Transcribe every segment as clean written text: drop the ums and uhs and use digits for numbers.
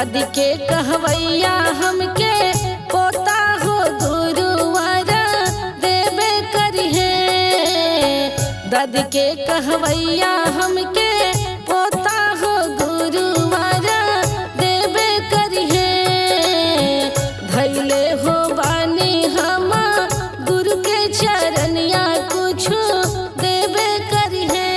दादी के कहवैया हमके पोता हो गुरुवर देवे करिहे। दादी के कहवैया हमके पोता हो गुरुवर देवे करिहे। धैले हो बानी हम गुरु के चरनिया कुछ देवे करिहे।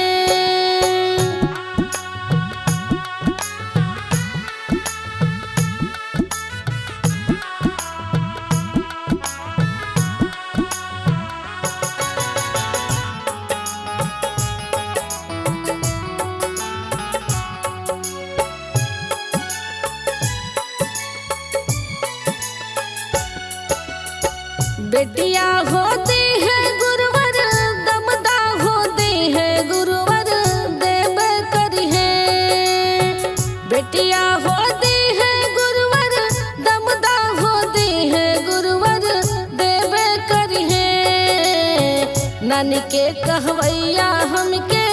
बेटिया होती है गुरुवर दमदा होती है गुरुवर देव करिहे। बेटिया होती है गुरुवर दमदा होती है गुरुवर देव करिहे। नानी के कहवैया हमके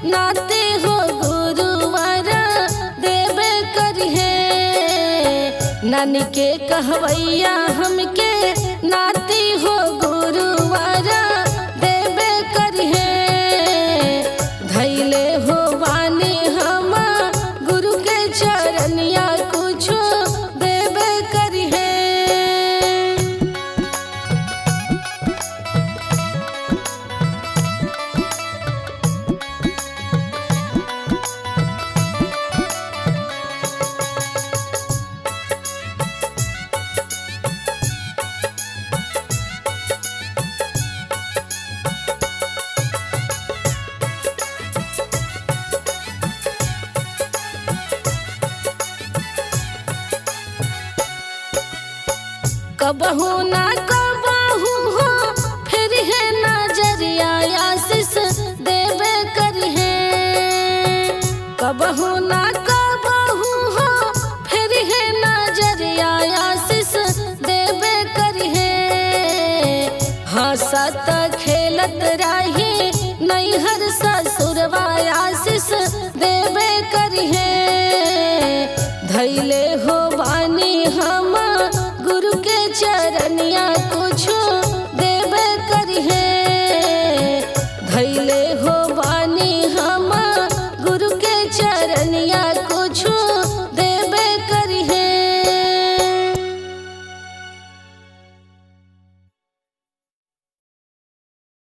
नाते हो गुरुवर देव करिहे। नानी के कहवैया हमके